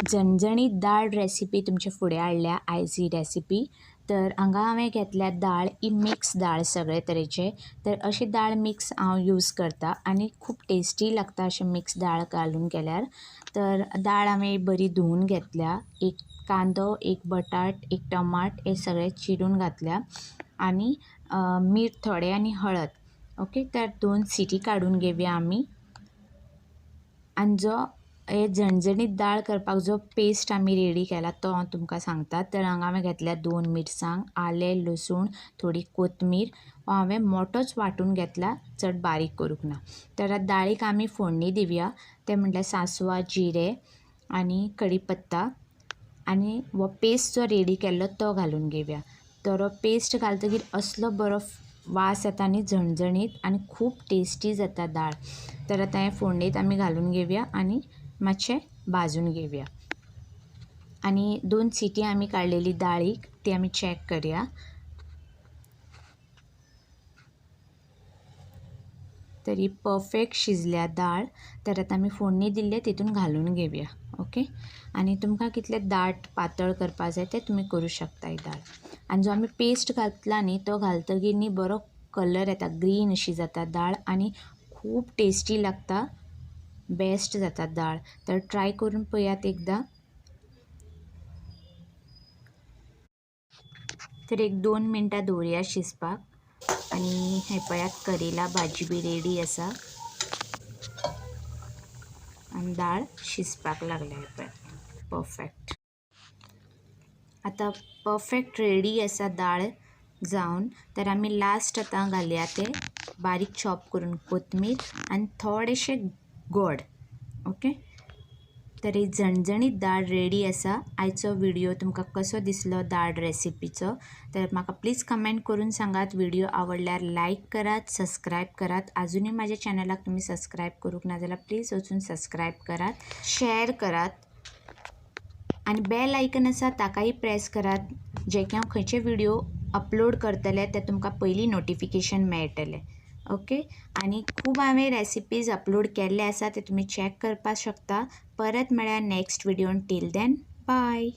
झणझणीत दाळ रेसिपी तुमचे फुडें हाडल्या आयज ही रेसिपी। तर हांगा हांवें घेतल्या दाळ, ही मिक्स दाळ सगळे तरेचे। तर अशी दाळ मिक्स हांव यूज करता आनी खूब टेस्टी लागता अशें मिक्स दाळ घालून केल्यार। तर दाळ हांवें बरी धुवन घेतल्या, एक कांदो, एक बटाट, एक टमाट हे सगळे चिरून घातल्या आनी मीठ थोडें आनी हळद। ओके, तर 2 सिटी काडून घेवया आमी। आनी जो हे झणझणीत दाळ करपाक जो पेस्ट आमी रेडी केला तो हांव तुमकां सांगता। तर हांगा हांवें घेतल्या 2 मिरसांग, आलें, लसूण, थोडी कोथमीर हो हांवें मोठोच वांटून घेतला, चड बारीक करूंक ना। तर दाळीक आमी फोडणी दिवया, ते म्हटल्यार सांसवां, जिरें आनी कढीपत्ता आनी हो पेस्ट जो रेडी केल्लो तो घालून घेवया। तर हो पेस्ट घालतकीर असलो बरो वास येता न्ही झणझणीत आनी खूब टेस्टी जाता दाळ। तर आतां हें फोडणीत आमी घालून घेवया आनी मातशें भाजून घेवया। आनी 2 सिटी आमी काडलेली दाळीक ती आमी चॅक करया। तर ही परफेक्ट शिजल्या दाळ। तर आतां आमी फोडणी दिल्ले तितून घालून घेवया। ओके, आनी तुमकां कितलें दाट पातळ करपा जाय तें तुमी करूं शकता ही दाळ। आनी जो आमी पेस्ट घातला न्ही तो घालतकीर न्ही बरो कलर येता, ग्रीन अशी जाता दाळ आनी खूब टेस्टी लागता, बेस्ट जाता दाळ। तर ट्राय करून पळयात एकदां। तर एक 2 मिनटां दवरया शिजपाक आनी हे पळयात करेला भाजी बी रेडी आसा आनी दाळ शिजपाक लागल्या। हे पळयात परफेक्ट। आतां परफेक्ट रेडी आसा दाळ जावन। तर आमी लास्ट आतां घालया ते बारीक चॉप करून कोथमीर आनी थोडेशें गोड। ओके, तर ही झणझणीत दाळ रेडी आसा। आयचो व्हिडिओ तुमकां कसो दिसलो दाळ रेसिपीचो तर म्हाका प्लीज कमेंट करून सांगात। व्हिडिओ आवडल्यार लायक करात, सबस्क्रायब करात। अजूनय म्हाज्या चॅनलाक तुमी सबस्क्रायब करूंक ना जाल्यार प्लीज वचून सबस्क्रायब करात, शेअर करात आनी बेल आयकन आसा ताकाय प्रेस करात, जे की हांव खंयचे व्हिडिओ अपलोड करतले ते तुमकां पयलीं नोटिफिकेशन मेळटले। ओके, आनी खूब हांवें रेसिपीज अपलोड केल्ले आसा ते तुमी चॅक करपाक शकता। परत मेळ्या नेक्स्ट व्हिडिओन। Till then bye.